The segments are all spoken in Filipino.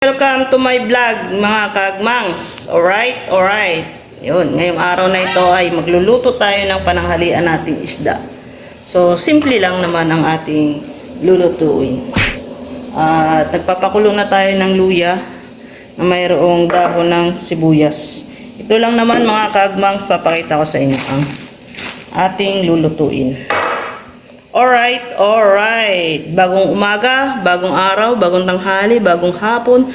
Welcome to my vlog mga kagmangs. Alright. Yun, ngayong araw na ito ay magluluto tayo ng pananghalian nating isda. So, simple lang naman ang ating lulutuin. At nagpapakulong na tayo ng luya na mayroong dahon ng sibuyas. Ito lang naman mga kagmangs, papakita ko sa inyo ang ating lulutuin. Alright. Bagong umaga, bagong araw, bagong tanghali, bagong hapon,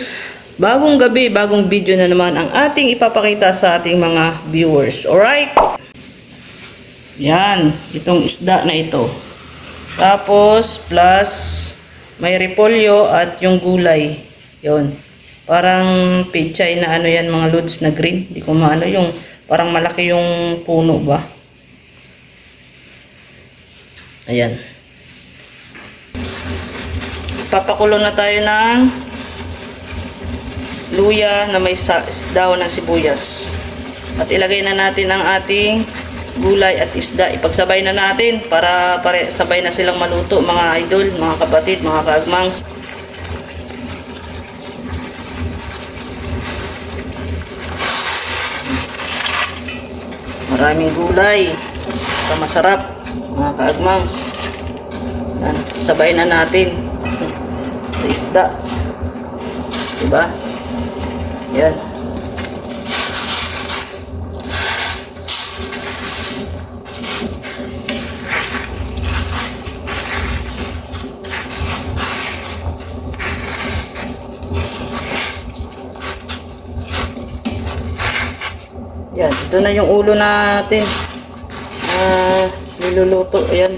bagong gabi, bagong video na naman ang ating ipapakita sa ating mga viewers. Alright? Yan, itong isda na ito. Tapos, plus, may repolyo at yung gulay. Yun. Parang pechay na ano yan, mga loads na green. Hindi ko maano yung, parang malaki yung puno ba? Ayan. Papakulo na tayo ng luya na may dahon ng sibuyas. At ilagay na natin ang ating gulay at isda. Ipagsabay na natin para sabay na silang maluto mga idol, mga kapatid, mga kaagmangs. Maraming gulay. Sa masarap mga kaagmangs. Sabay na natin sa isda, diba? Yan. Yan, ito na yung ulo natin niluluto. Ayan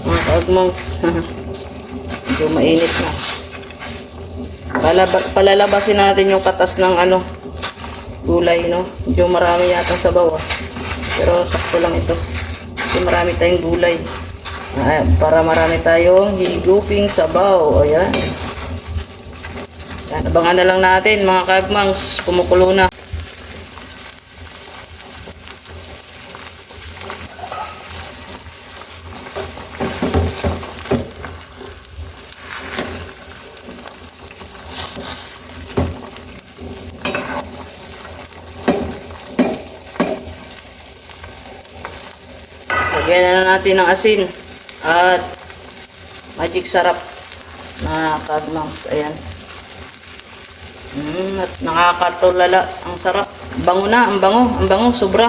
mga kaagmangs. Medyo mainit na. Palalabasin natin yung katas ng gulay, no? Medyo marami yata sa bawah, pero sakto lang ito kasi marami tayong gulay. Para marami tayong higuping sabaw. Ayan. Yan, abangan na lang natin mga kaagmangs, kumukulo na. Lagyan na natin ng asin at magic sarap na kaagmangs. Ayan. At nakakatulala. Ang sarap. Bango na. Ang bango. Sobra.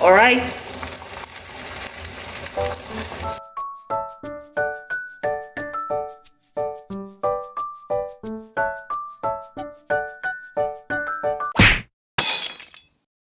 Alright.